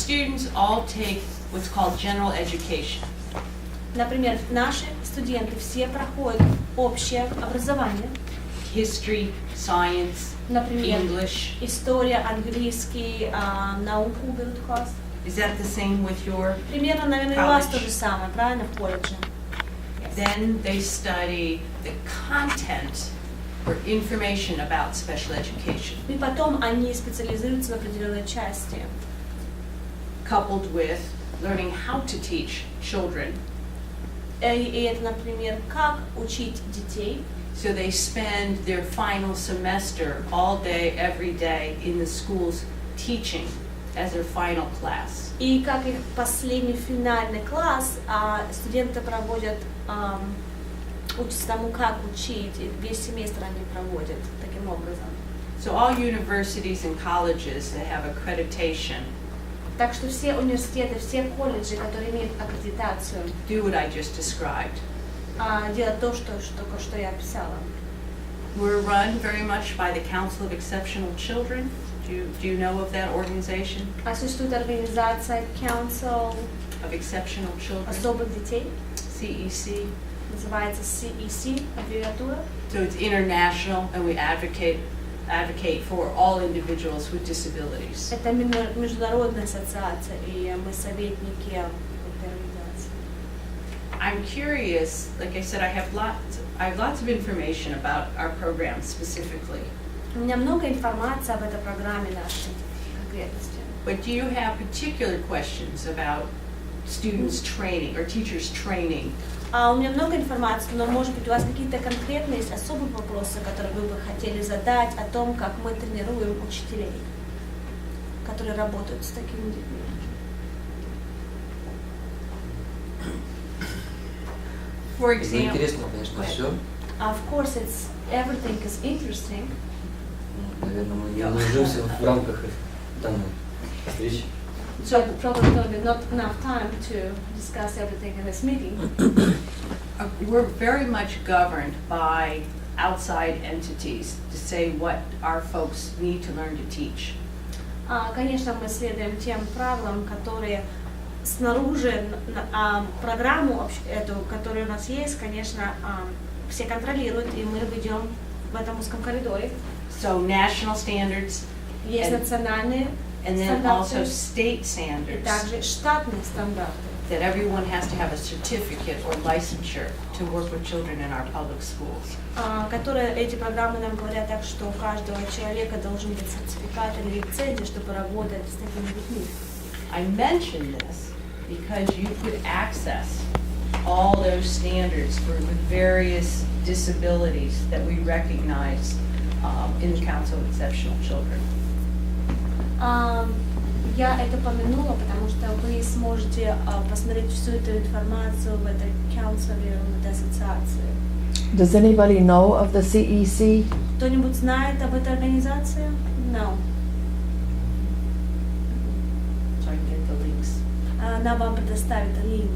students all take what's called general education. Например, наши студенты все проходят общее образование. History, science, Например, English. история, английский, науку берут класс. Is that the same with your? Примерно, наверное, и у вас College. то же самое, правильно, в колледже? Then they study the content or information about special education, И потом они специализируются в определенной части, coupled with learning how to teach children. и это, например, как учить детей. So they spend their final semester all day, every day in the schools teaching as their final class. И как их последний финальный класс, студенты проводят, учатся тому, как учить, и весь семестр они проводят таким образом. So all universities and colleges that have accreditation Так что все университеты, все колледжи, которые имеют аккредитацию, do what I just described. делают то, что только что я описала. We're run very much by the Council of Exceptional Children. Do you know of that organization? Существует организация Council Of Exceptional Children, особых детей, CEC. называется CEC, аббревиатура. So it's international, and we advocate for all individuals with disabilities. Это международная ассоциация, и мы советники этой организации. I'm curious, like I said, I have lots of information about our program specifically. У меня много информации об этой программе нашей конкретности. But do you have particular questions about students training or teachers training? У меня много информации, но, может быть, у вас какие-то конкретные, есть особые вопросы, которые вы бы хотели задать о том, как мы тренируем учителей, которые работают с такими детьми. For Ну, example, интересно, конечно, все. Of course, everything is interesting. Наверное, мы не уложимся в рамках данной встречи. So probably going to be not enough time to discuss everything in this meeting. we're very much governed by outside entities to say what our folks need to learn to teach. Конечно, мы следуем тем правилам, которые снаружи программу эту, которая у нас есть, конечно, все контролируют, и мы ведем в этом узком коридоре. So national standards Есть национальные and then also стандарты state и standards также штатные стандарты. that everyone has to have a certificate or licensure to work with children in our public schools. Которые эти программы нам говорят так, что у каждого человека должен быть сертификат или лицензия, чтобы работать с такими детьми. I mention this because you could access all those standards for the various disabilities that we recognize in the Council of Exceptional Children. Я это помянула, потому что вы сможете посмотреть всю эту информацию в этой council, в этой ассоциации. Does anybody know of the CEC? Кто-нибудь знает об этой организации? No. So I can get the links. Она вам предоставит линк.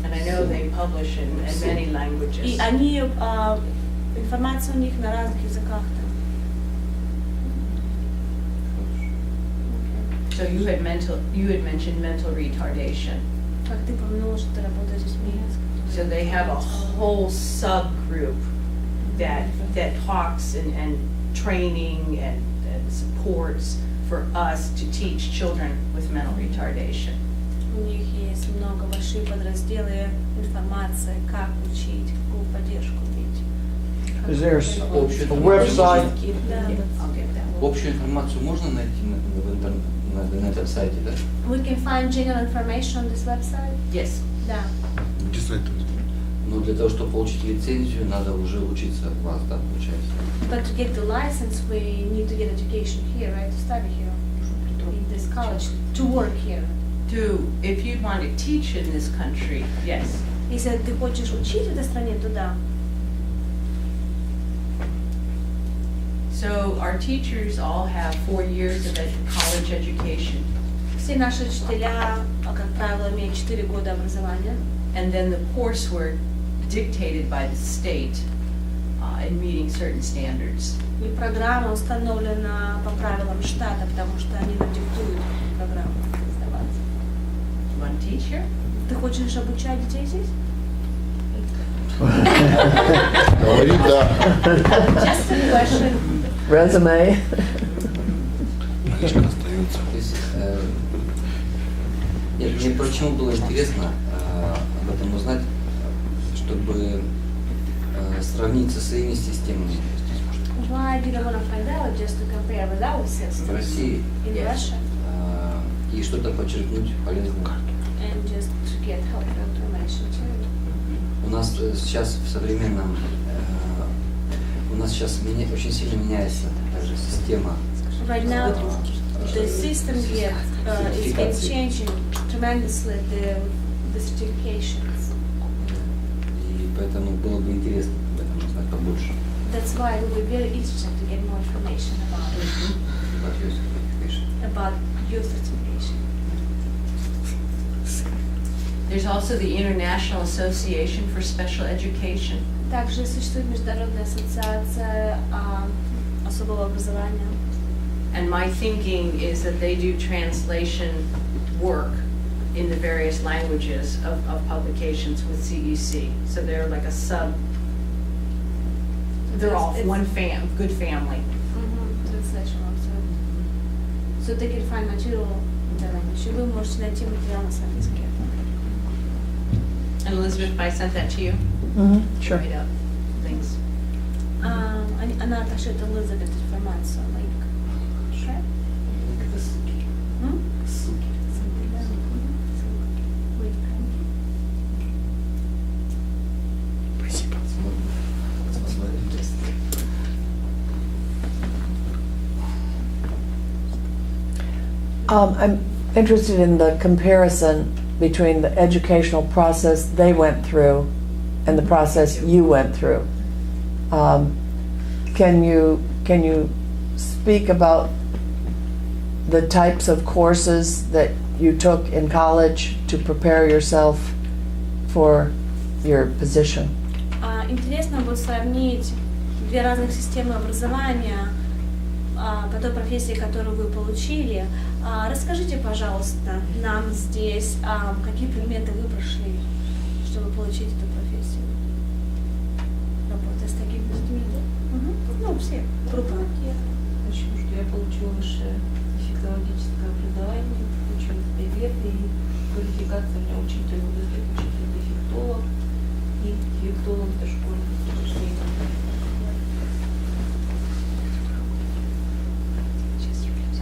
And I know they publish in many languages. И они, информация у них на разных языках. So you had mentioned mental retardation. Как ты помянула, что ты работаешь с детьми. So they have a whole subgroup that talks and training and supports for us to teach children with mental retardation. У них есть много большие подразделы информации, как учить, какую поддержку бить. Is there a website? Да. I'll get that. Общую информацию можно найти на этом сайте, да? We can find general information on this website. Yes. Да. Где сайт? Но для того, чтобы получить лицензию, надо уже учиться у вас, да, получается? But to get the license, we need to get education here, right? To study here in this college, to work here. If you want to teach in this country, yes. Если ты хочешь учить в этой стране, то да. So our teachers all have 4 years of college education, Все наши учителя, как правило, имеют 4 года образования. and then the coursework dictated by the state in meeting certain standards. И программа установлена по правилам штата, потому что они нам диктуют программу. You want to teach here? Ты хочешь обучать детей здесь? Говорит, да. Just a question. Resume. То есть, нет, мне почему было интересно об этом узнать, чтобы сравнить со своими системами Why did I want to find out? Just to compare with our в system России in Russia и что-то подчеркнуть полезное. and just to get helpful information too. У нас сейчас в современном, у нас сейчас очень сильно меняется даже система Right now, the system is been changing tremendously. The certifications. и поэтому было бы интересно об этом узнать побольше. That's why it will be very interesting to get more information about your certification. There's also the International Association for Special Education. Также существует Международная ассоциация особого образования. And my thinking is that they do translation work in the various languages of publications with CEC. So they're like a sub, they're all one good family. Translation also. So they can find material in the language. Вы можете найти материал на своем языке. And Elizabeth, if I sent that to you, Sure. write up things. Она отошлет Elizabeth информацию. Right? I'm interested in the comparison between the educational process they went through and the process you went through. Can you speak about the types of courses that you took in college to prepare yourself for your position? Интересно будет сравнить две разных системы образования по той профессии, которую вы получили. Расскажите, пожалуйста, нам здесь, какие предметы вы прошли, чтобы получить эту профессию. Работа с такими людьми. Ну, все. Группа. Почему? Что я получила высшее дефектологическое образование, получила привет и квалификация у меня учитель дефектолог и дефектолог дошкольных обучений.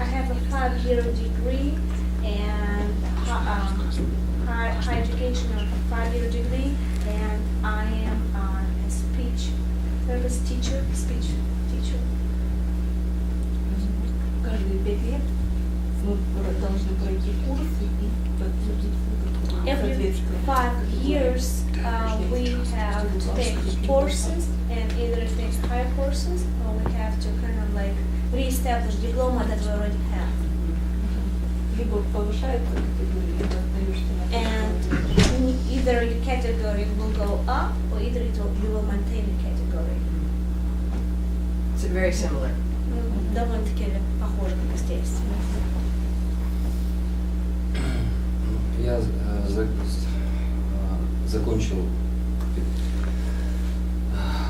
I have a 5-year degree and higher education of a 5-year degree, and I am a speech therapist teacher, speech teacher. Каждые 5 лет мы должны пройти курсы и подтвердить Every 5 years we have to take courses and either take higher courses or we have to kind of like re-establish diploma that we already have. либо повышается категория, либо остаешься на And either your category will go up or either you will maintain the category. It's very similar. Довольно-таки похоже, естественно. Я закончил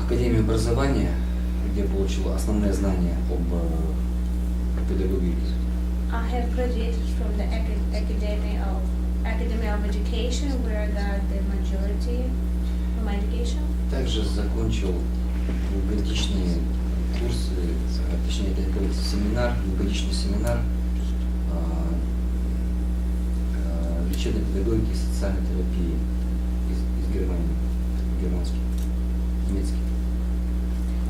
Академию образования, где получил основные знания об педагогике. I have graduated from the Academy of Education, where I got the majority of my education. Также закончил годичные курсы, точнее, это говорится семинар, годичный семинар лечебной педагогики и социальной терапии из Германии, германский, немецкий.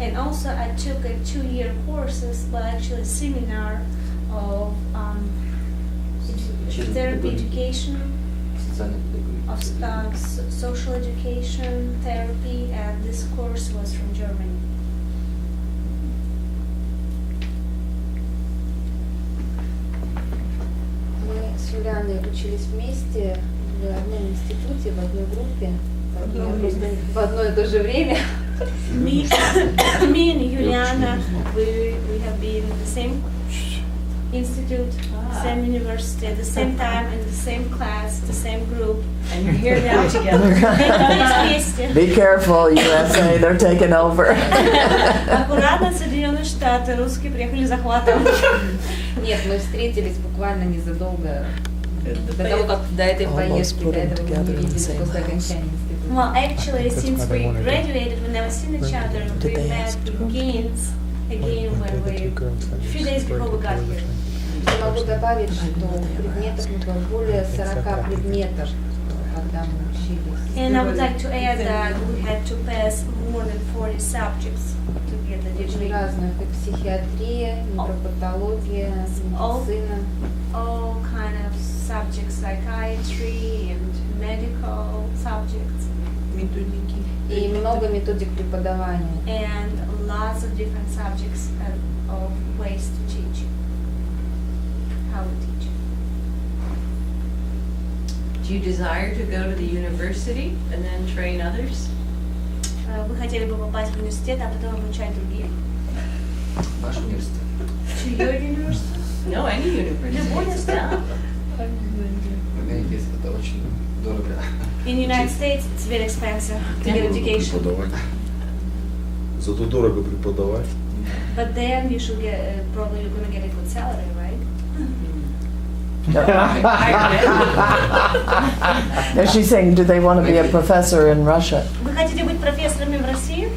And also I took a 2-year courses, but actually seminar of therapy education, Социальной педагогики. of social education, therapy, and this course was from Germany. Мы с Юлианой учились вместе в одном институте, в одной группе, в одно и то же время. Me and Juliana, we have been in the same institute, Ah. same university, at the same time, in the same class, the same group. And you're here now together. Вместе. Be careful, USA, they're taking over. Аккуратно, Соединенные Штаты, русские приехали захватом. Нет, мы встретились буквально незадолго до того, как до этой Almost поездки, put до them этого мы together не in the виделись same после house. окончания института. Well, actually, That's since what I we wanted to graduated, we never seen each other. Did We they met ask with you? Gaines again when we, a few days before we got here. Я могу добавить, что предметов мы было более 40 предметов, когда мы учились. And I would like to add that we had to pass more than 40 subjects to get the Очень degree. разных, и психиатрия, невропатология, медицина. All kind of subjects, psychiatry and medical subjects, Методики. И много методик преподавания. and lots of different subjects of ways to teach, how to teach. Do you desire to go to the university and then train others? Вы хотели бы попасть в университет, а потом обучать других? Ваш университет. To your university? No, any university. Любой университет. В Америке это очень дорого. In the United States, it's very expensive to get education. Преподавать. Зато дорого преподавать. But then you should get, probably you're gonna get a good salary, right? Now she's saying, do they want to be a professor in Russia? Вы хотите быть профессорами в России?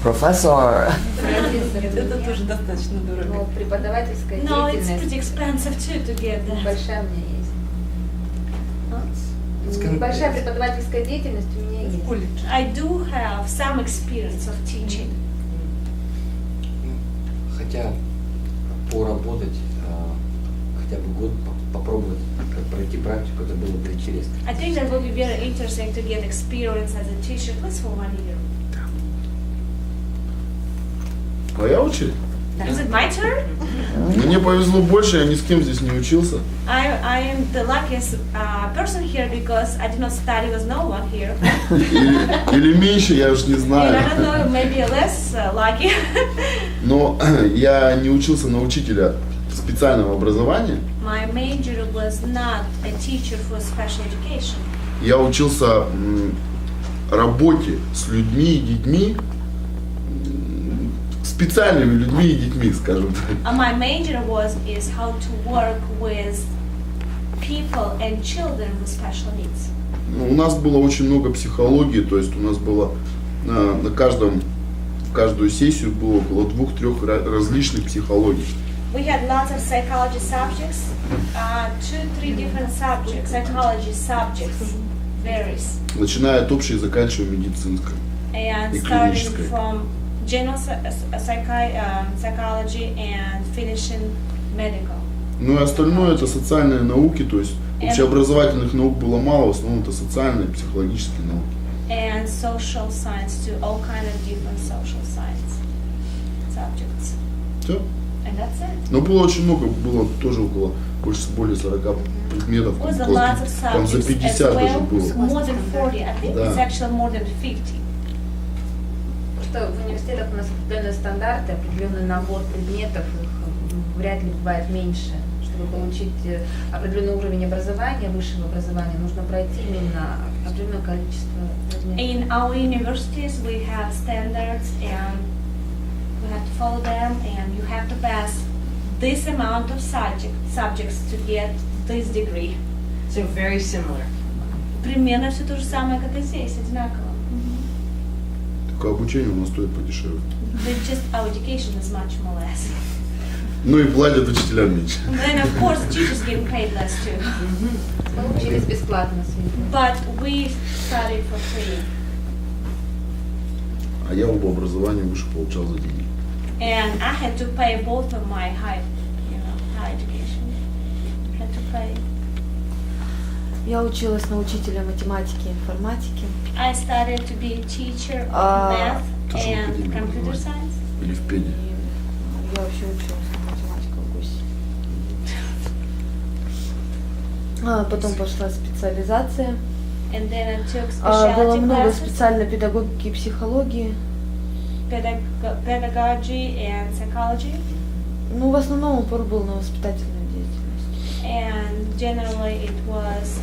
Professor. Это тоже достаточно Но дорого. преподавательская No, it's pretty деятельность expensive too to get that. большая у меня есть. Скажем, Небольшая преподавательская деятельность у меня В есть. колледже. I do have some experience of teaching. Хотя поработать хотя бы год, попробовать пройти практику, это было бы интересно. I think that will be very interesting to get experience as a teacher, at least for 1 year. Моя очередь? Is it my turn? Мне повезло больше, я ни с кем здесь не учился. I am the luckiest person here because I did not study with no one here. Или меньше, я уж не And I знаю. don't know, maybe less lucky. Но я не учился на учителя специального образования. My major was not a teacher for special education. Я учился работе с людьми и детьми, специальными людьми и детьми, скажем так. My major is how to work with people and children with special needs. У нас было очень много психологии, то есть у нас было в каждую сессию было около 2-3 различных психологий. We had lots of psychology subjects, 2-3 different subjects, psychology subjects, varies. Начиная от общей и заканчивая медицинской. And И starting клинической. from general psychology and finishing medical. Ну и остальное это социальные науки, то есть общеобразовательных наук было мало, в основном это социальные, психологические науки. And social science too, all kind of different social science subjects. Все. And that's it. Но было очень много, было тоже более 40 предметов, It was a около, lot of там за subjects 50 as даже well, было. more than 40. I think Да. it's actually more than 50. Просто в университетах у нас определенные стандарты, определенный набор предметов, их вряд ли бывает меньше. Чтобы получить определенный уровень образования, высшего образования, нужно пройти именно определенное количество предметов. In our universities, we have standards and we have to follow them, and you have to pass this amount of subjects to get this degree. So very similar. Примерно все то же самое, как и здесь, одинаково. Только обучение у нас стоит подешевле. But just our education is much more less. Ну и платят учителям меньше. And then of course teachers getting paid less too. Мы учились бесплатно с ними. But we studied for free. А я оба образования выше получал за деньги. And I had to pay both of my high education. Had to pay. Я училась на учителя математики и информатики. I studied to be a teacher of А, math тоже в and академии computer бывает. science. Или в педе. И я вообще училась на математику в ГУСе. Потом пошла специализация. And then I took Было specialty много classes, специальной педагогики и психологии. pedagogy and psychology. Ну, в основном упор был на воспитательную деятельность. And generally it was